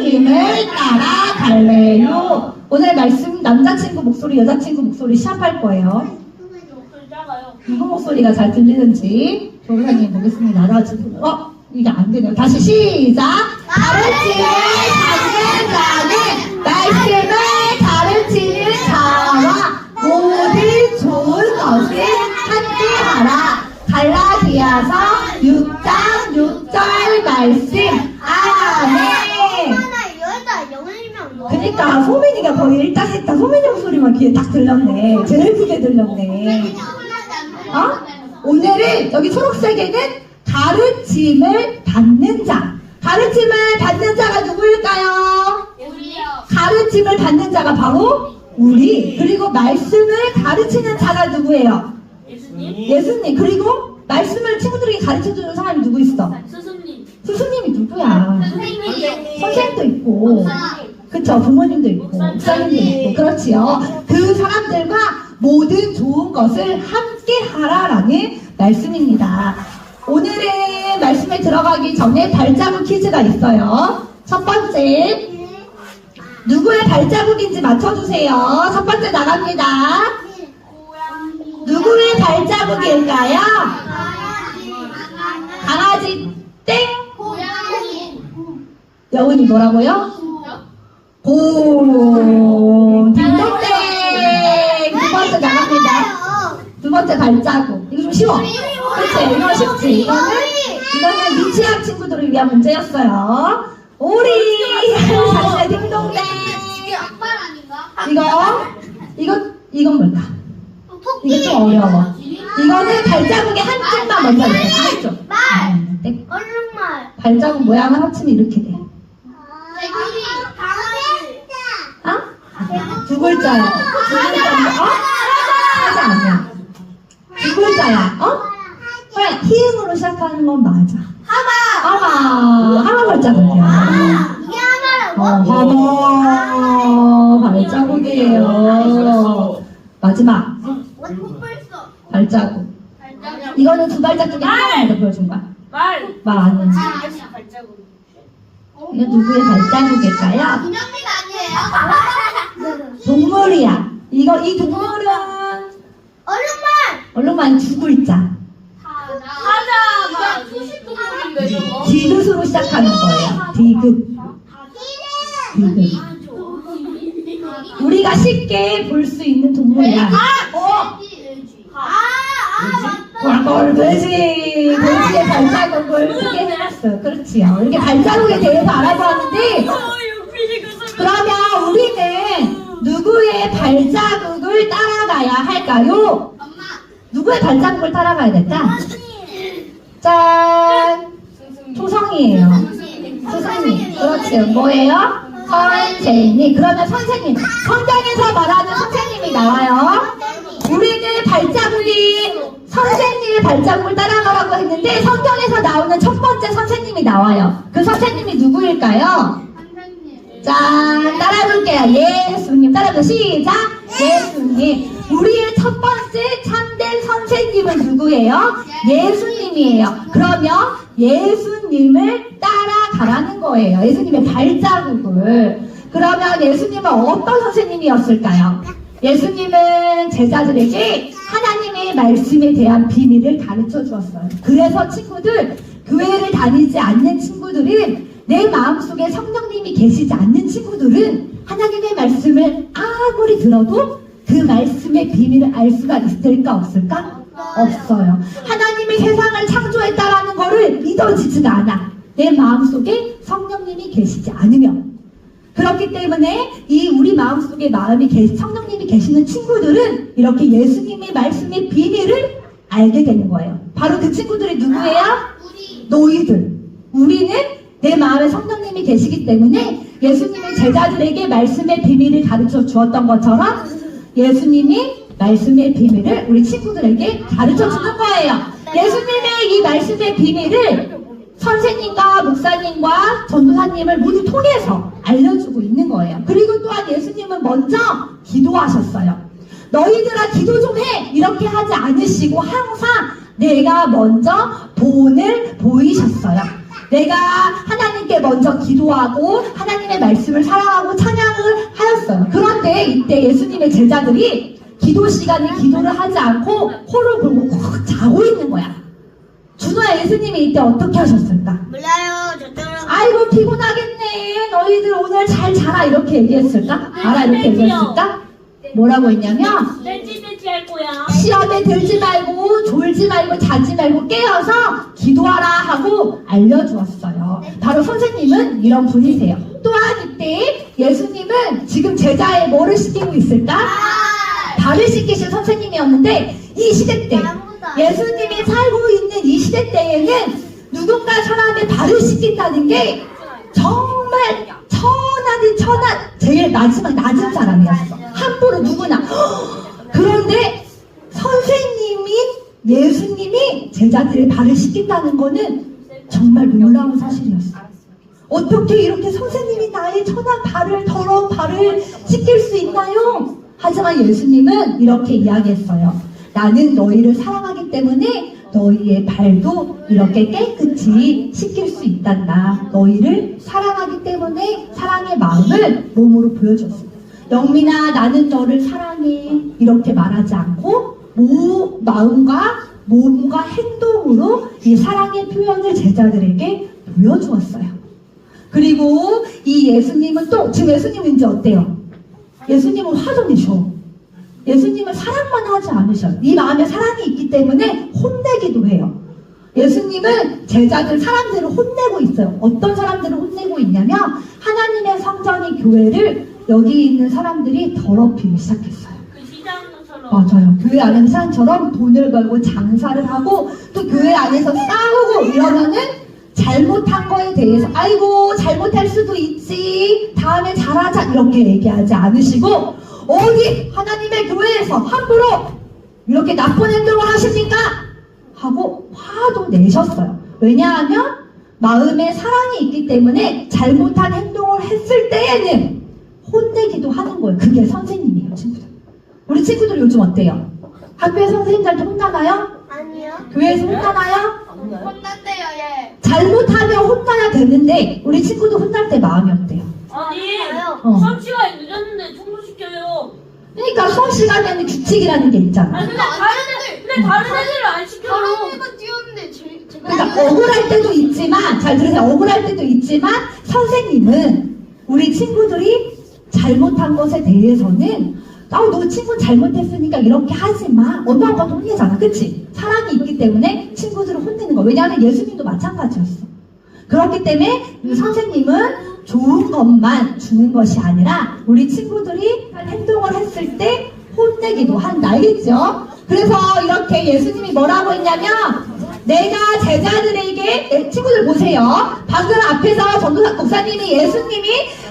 예수님을 따라갈래요. 오늘 말씀 남자친구 목소리, 여자친구 목소리 시합할 거예요. 누구 목소리가 잘 들리는지 조사님 보겠습니다. 이게 안 되네요. 다시 시작. 가르침을 받는 자는 말씀을 가르치는 자와 모든 좋은 것을 함께하라. 갈라디아서 6장 6절 말씀. 아멘. 그러니까 소민이가 거의 일딱했다. 소민이 목소리만 귀에 딱 들렸네. 제일 크게 들렸네. 오늘은 여기 초록색에는 가르침을 받는 자. 가르침을 받는 자가 누구일까요? 우리요. 가르침을 받는 자가 바로 우리. 그리고 말씀을 가르치는 자가 누구예요? 예수님. 그리고 말씀을 친구들에게 가르쳐주는 사람이 누구 있어? 스승님. 스승님이 누구야? 선생님. 선생님도 있고, 그쵸? 부모님도 있고, 목사님도 있고, 그렇지요. 그 사람들과 모든 좋은 것을 함께 하라라는 말씀입니다. 오늘은 말씀에 들어가기 전에 발자국 퀴즈가 있어요. 첫 번째, 누구의 발자국인지 맞춰주세요. 첫 번째 나갑니다. 누구의 발자국일까요? 강아지 땡. 여운이 뭐라고요? 고. 딩동댕. 두 번째 나갑니다. 두 번째 발자국. 이거 좀 쉬워. 그치? 이거 쉽지? 이거는 미취학 친구들을 위한 문제였어요. 오리. 잘해. 딩동댕. 이건 뭘까? 이게 좀 어려워. 이거는 발자국의 한쪽만 먼저 해요. 한쪽. 얼룩말. 발자국 모양을 합치면 이렇게 돼. 개구리. 강아지. 두 글자야. 두 글자인데, 사자 아니야. 두 글자야. 그래, 희응으로 시작하는 건 맞아. 하마 발자국이야. 이게 하나라고? 하마 발자국이에요. 마지막 발자국. 이거는 두 발자국 중에 하나를 보여준 거야. 말 아니야. 발자국. 이거 누구의 발자국일까요? 김영미가 아니에요? 동물이야. 이 동물은 얼룩말 두 글자. 사자. 수식동물인데 저거. 디귿으로 시작하는 거예요. 디귿. 우리가 쉽게 볼 수 있는 동물이야. 돼지. 돼지의 발자국을 크게 해놨어. 그렇지요. 이렇게 발자국에 대해서 알아보았는데, 그러면 우리는 누구의 발자국을 따라가야 할까요? 누구의 발자국을 따라가야 될까? 짠! 초성이에요. 선생님. 그렇죠. 뭐예요? 선생님. 그러면 선생님. 성경에서 말하는 선생님이 나와요. 우리는 발자국이 선생님의 발자국을 따라가라고 했는데 성경에서 나오는 첫 번째 선생님이 나와요. 그 선생님이 누구일까요? 짠! 따라해볼게요. 예수님. 따라해볼게요. 시작! 예수님. 우리의 첫 번째 참된 선생님은 누구예요? 예수님이에요. 그러면 예수님을 따라가라는 거예요. 예수님의 발자국을. 그러면 예수님은 어떤 선생님이었을까요? 예수님은 제자들에게 하나님의 말씀에 대한 비밀을 가르쳐 주었어요. 그래서 친구들, 교회를 다니지 않는 친구들은, 내 마음속에 성령님이 계시지 않는 친구들은 하나님의 말씀을 아무리 들어도 그 말씀의 비밀을 알 수가 있을까 없을까? 없어요. 하나님이 세상을 창조했다라는 거를 믿어지지가 않아. 내 마음속에 성령님이 계시지 않으면. 그렇기 때문에 이 우리 마음속에 성령님이 계시는 친구들은 이렇게 예수님의 말씀의 비밀을 알게 되는 거예요. 바로 그 친구들이 누구예요? 너희들. 우리는 내 마음에 성령님이 계시기 때문에 예수님의 제자들에게 말씀의 비밀을 가르쳐 주었던 것처럼 예수님이 말씀의 비밀을 우리 친구들에게 가르쳐 주는 거예요. 예수님의 이 말씀의 비밀을 선생님과 목사님과 전도사님을 모두 통해서 알려주고 있는 거예요. 그리고 또한 예수님은 먼저 기도하셨어요. 너희들아 기도 좀 해! 이렇게 하지 않으시고 항상 내가 먼저 본을 보이셨어요. 내가 하나님께 먼저 기도하고 하나님의 말씀을 사랑하고 찬양을 하였어요. 그런데 이때 예수님의 제자들이 기도 시간에 기도를 하지 않고 코를 골고 콕 자고 있는 거야. 준호야, 예수님이 이때 어떻게 하셨을까? 몰라요. 저쪽으로. 아이고 피곤하겠네. 너희들 오늘 잘 자라 이렇게 얘기했을까? 알아 이렇게 얘기했을까? 뭐라고 했냐면 떼찌떼찌 할 거야. 시험에 들지 말고 졸지 말고 자지 말고 깨어서 기도하라 하고 알려주었어요. 바로 선생님은 이런 분이세요. 또한 이때 예수님은 지금 제자의 뭐를 시키고 있을까? 발을 씻기신 선생님이었는데 이 시대 때 예수님이 살고 있는 이 시대 때에는 누군가 사람의 발을 씻긴다는 게 정말 천하디 천한 제일 마지막 낮은 사람이었어. 함부로 누구나. 그런데 선생님인 예수님이 제자들의 발을 씻긴다는 거는 정말 놀라운 사실이었어. 어떻게 이렇게 선생님이 나의 천한 발을, 더러운 발을 씻길 수 있나요? 하지만 예수님은 이렇게 이야기했어요. 나는 너희를 사랑하기 때문에 너희의 발도 이렇게 깨끗이 씻길 수 있단다. 너희를 사랑하기 때문에 사랑의 마음을 몸으로 보여줬습니다. 영민아, 나는 너를 사랑해. 이렇게 말하지 않고 마음과 몸과 행동으로 이 사랑의 표현을 제자들에게 보여주었어요. 그리고 이 예수님은 또 지금 예수님은 이제 어때요? 예수님은 화도 내셔. 예수님은 사랑만 하지 않으셔요. 이 마음에 사랑이 있기 때문에 혼내기도 해요. 예수님은 제자들 사람들을 혼내고 있어요. 어떤 사람들을 혼내고 있냐면 하나님의 성전이 교회를 여기 있는 사람들이 더럽히기 시작했어요. 그 시장처럼. 맞아요. 교회 안에 시장처럼 돈을 걸고 장사를 하고 또 교회 안에서 싸우고 이러면은 잘못한 거에 대해서 아이고 잘못할 수도 있지 다음에 잘하자 이렇게 얘기하지 않으시고 어디 하나님의 교회에서 함부로 이렇게 나쁜 행동을 하십니까? 하고 화도 내셨어요. 왜냐하면 마음에 사랑이 있기 때문에 잘못한 행동을 했을 때에는 혼내기도 하는 거예요. 그게 선생님이에요, 친구들. 우리 친구들 요즘 어때요? 학교에 선생님들한테 혼나나요? 아니요. 교회에서 혼나나요? 혼난대요, 얘. 잘못하면 혼나야 되는데 우리 친구들 혼날 때 마음이 어때요? 아니, 어. 시간이 늦었는데 청소시켜요. 그러니까 수업 시간에는 규칙이라는 게 있잖아. 근데 다른 애들을 안 시켜요. 다른 애가 뛰었는데 제가. 그러니까 억울할 때도 있지만 잘 들으세요. 억울할 때도 있지만 선생님은 우리 친구들이 잘못한 것에 대해서는 너 친구 잘못했으니까 이렇게 하지 마. 엄마 아빠도 혼내잖아. 그치? 사랑이 있기 때문에 친구들을 혼내는 거야. 왜냐하면 예수님도 마찬가지였어. 그렇기 때문에 선생님은 좋은 것만 주는 것이 아니라 우리 친구들이 행동을 했을 때 혼내기도 한다. 알겠죠? 그래서 이렇게 예수님이 뭐라고 했냐면 내가 제자들에게 친구들 보세요. 방금 앞에서 전도사 목사님이 예수님이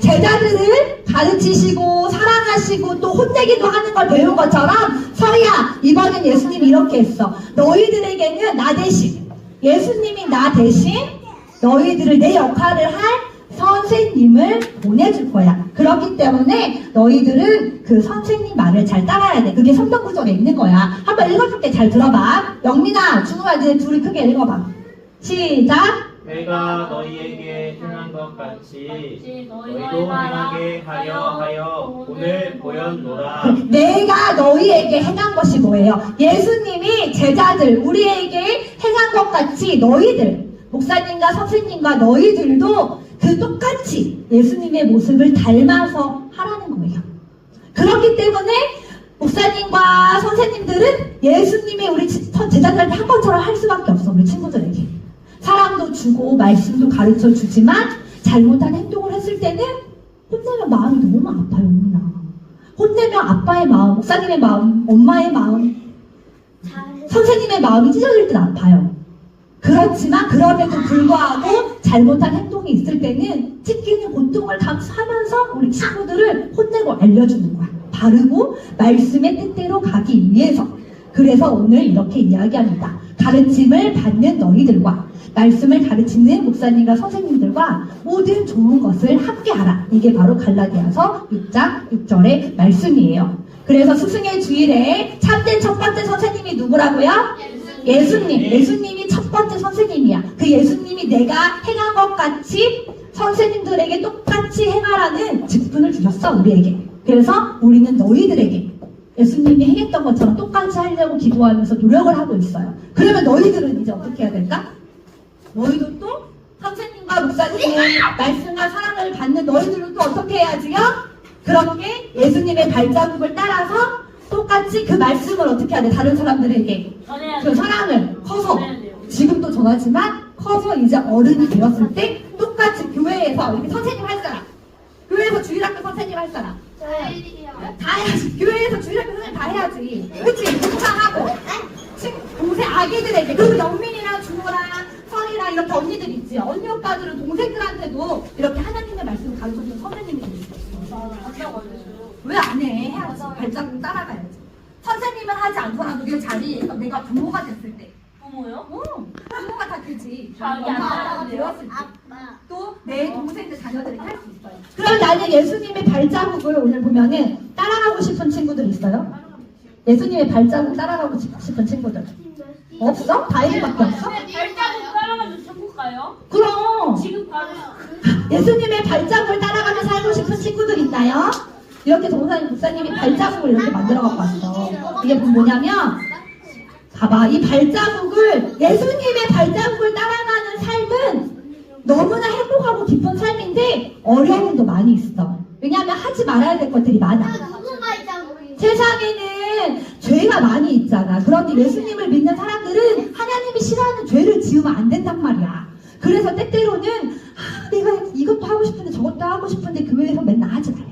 제자들을 가르치시고 사랑하시고 또 혼내기도 하는 걸 배운 것처럼 서희야 이번엔 예수님이 이렇게 했어. 너희들에게는 나 대신 예수님이 나 대신 너희들을 내 역할을 할 선생님을 보내줄 거야. 그렇기 때문에 너희들은 그 선생님 말을 잘 따라야 돼. 그게 성경 구절에 있는 거야. 한번 읽어줄게. 잘 들어봐. 영민아, 준우야, 이제 둘이 크게 읽어봐. 시작. 내가 너희에게 행한 것 같이 너희도 행하게 하여 오늘 보였노라. 내가 너희에게 행한 것이 뭐예요? 예수님이 제자들, 우리에게 행한 것 같이 너희들, 목사님과 선생님과 너희들도 그 똑같이 예수님의 모습을 닮아서 하라는 거예요. 그렇기 때문에 목사님과 선생님들은 예수님이 우리 제자들한테 한 것처럼 할 수밖에 없어. 우리 친구들에게 사랑도 주고 말씀도 가르쳐 주지만 잘못한 행동을 했을 때는 혼내면 마음이 너무 아파요. 엄마. 혼내면 아빠의 마음, 목사님의 마음, 엄마의 마음, 선생님의 마음이 찢어질 땐 아파요. 그렇지만 그럼에도 불구하고 잘못한 행동이 있을 때는 찢기는 고통을 감수하면서 우리 친구들을 혼내고 알려주는 거야. 바르고 말씀의 뜻대로 가기 위해서. 그래서 오늘 이렇게 이야기합니다. 가르침을 받는 너희들과 말씀을 가르치는 목사님과 선생님들과 모든 좋은 것을 함께하라. 이게 바로 갈라디아서 6장 6절의 말씀이에요. 그래서 스승의 주일에 참된 첫 번째 선생님이 누구라고요? 예수님이 첫 번째 선생님이야. 그 예수님이 내가 행한 것 같이 선생님들에게 똑같이 행하라는 직분을 주셨어, 우리에게. 그래서 우리는 너희들에게 예수님이 행했던 것처럼 똑같이 하려고 기도하면서 노력을 하고 있어요. 그러면 너희들은 이제 어떻게 해야 될까? 너희도 또 선생님과 목사님의 말씀과 사랑을 받는 너희들은 또 어떻게 해야지요? 그렇게 예수님의 발자국을 따라서 똑같이 그 말씀을 어떻게 해야 돼? 다른 사람들에게 그 사랑을 커서 지금도 전하지만 커서 이제 어른이 되었을 때 똑같이 교회에서 이렇게 선생님 할 사람, 교회에서 주일학교 선생님 할 사람 다 해야지. 교회에서 주일학교 선생님 다 해야지. 그치? 봉사하고 동생 아기들에게, 그리고 영민이랑 준호랑 선이랑 이렇게 언니들 있지. 언니 오빠들은 동생들한테도 이렇게 하나님의 말씀을 가르쳐주는 선생님이 되고 있어. 왜 안 해? 해야지. 발자국 따라가야지. 선생님은 하지 않더라도 내 자리에서 내가 부모가 됐을 때. 부모요? 부모가 다 되지. 자기 안 엄마가 하는데요? 되었을 때. 또 내 동생들 자녀들에게 할 수 있어요. 그럼 나는 예수님의 발자국을 오늘 보면은 따라가고 싶은 친구들 있어요? 예수님의 발자국 따라가고 싶은 친구들 없어? 다이브밖에 없어? 발자국 따라가면 천국 가요? 그럼 지금 바로 예수님의 발자국을 따라가며 살고 싶은 친구들 있나요? 이렇게 동사님 목사님이 발자국을 이렇게 만들어 갖고 왔어. 이게 뭐냐면 봐봐, 이 발자국을, 예수님의 발자국을 따라가는 삶은 너무나 행복하고 기쁜 삶인데 어려움도 많이 있어. 왜냐하면 하지 말아야 될 것들이 많아. 세상에는 죄가 많이 있잖아. 그런데 예수님을 믿는 사람들은 하나님이 싫어하는 죄를 지으면 안 된단 말이야. 그래서 때때로는 내가 이것도 하고 싶은데 저것도 하고 싶은데 교회에서 맨날 하지 말래.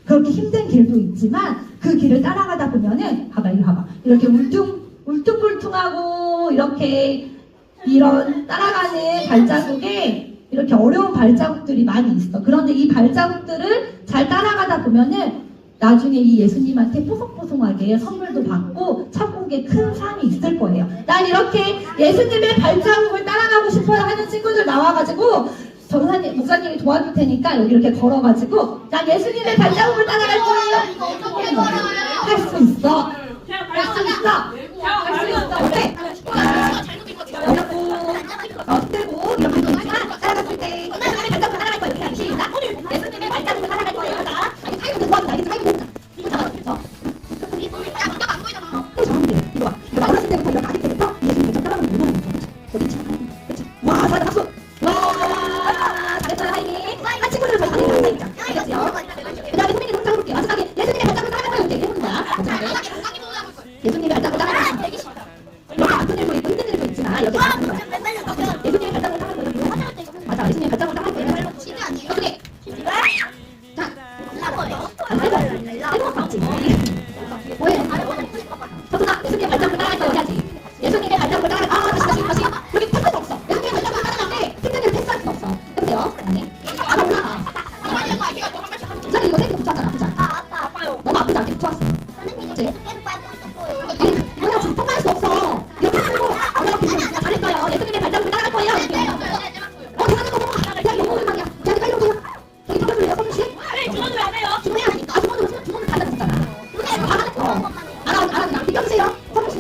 그렇게 힘든 길도 있지만 그 길을 따라가다 보면은 봐봐, 이거 봐봐. 이렇게 울퉁불퉁하고 이렇게 이런 따라가는 발자국에 이렇게 어려운 발자국들이 많이 있어. 그런데 이 발자국들을 잘 따라가다 보면은 나중에 이 예수님한테 뽀송뽀송하게 선물도 받고 천국에 큰 상이 있을 거예요. 난 이렇게 예수님의 발자국을 따라가고 싶어요 하는 친구들 나와가지고 전사님, 목사님이 도와줄 테니까 여기 이렇게 걸어가지고 난 예수님의 발자국을 따라갈 거예요. 할 수 있어. 할 수 있어. 할 수 있어. 근데 어때고 이렇게 되지만 따라갔을 때 예수님의 발자국을 따라갈 거예요. 이렇게 시작. 예수님의 발자국을 따라갈 거예요. 자, 아니 타이밍 도와준다. 이게 타이밍 도와준다. 이거 잡아. 이거 봐. 이거 어렸을 때부터 이렇게 아기 때부터 예수님 발자국 따라가면 얼마나 무서워. 그렇지? 그렇지? 와, 잘한다. 박수. 와, 잘했어요, 하이미. 한 친구들은 저희 반응이 항상 있죠. 알겠지요? 그 다음에 선생님 동작 해볼게요. 마지막에 예수님의 발자국을 따라갈 거예요. 이렇게 해보는 거야. 마지막에 예수님의 발자국을 따라갈 거예요. 이렇게 아픈 일도 있고 힘든 일도 있지만 이렇게 따라가는 거야. 예수님의 발자국을 따라갈 거예요. 맞아, 예수님의 발자국을 따라갈 거예요. 어떻게? 자, 안 해봐. 해봐, 맞지? 뭐해? 서준아, 예수님의 발자국을 따라갈 거예요. 해야지. 예수님의 발자국을 따라갈 거예요. 다시. 여기 패스도 없어. 예수님의 발자국을 따라가는데 힘든 일을 패스할 수 없어. 해보세요. 아니. 아마 올라가. 진짜 이거 생각 붙였잖아. 그죠? 너무 아프지 않게 붙였어. 그치? 뭐야, 지금 통과할 수 없어. 이렇게 하고 어려운 기분 잘했어요. 예수님의 발자국을 따라갈 거예요. 대단한 거 먹어. 그냥 영어 음악이야. 그냥 빨리 오세요. 저기 들어줄래요, 서준씨? 주문을 안 해요. 주문해야 되니까. 주문을 달라졌잖아. 알아. 그냥 비켜주세요. 서준씨.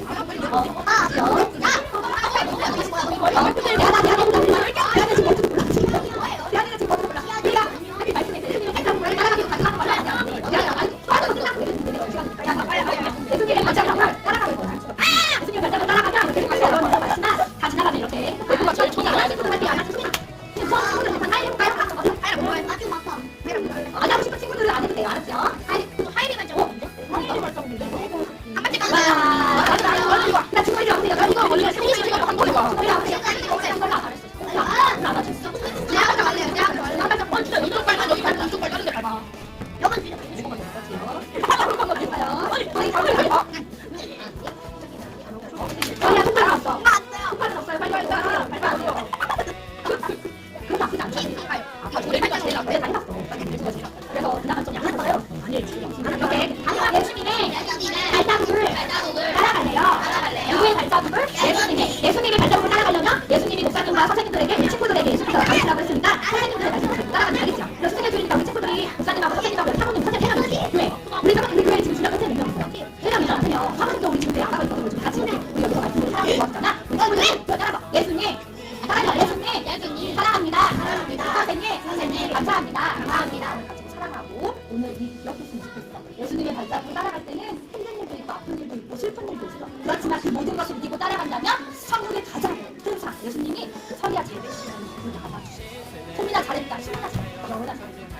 소민아 잘했다. 시민아 잘했다. 너보다 잘했다.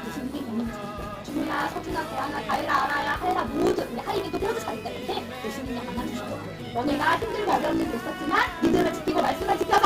예수님이 보는 주문아, 서준아, 대하나, 다혜라, 아라야, 하혜라 모두 우리 하임이도 모두 잘했다. 이렇게 예수님이 만나주시고 너네가 힘들고 어려운 일도 있었지만 믿음을 지키고 말씀을 지켜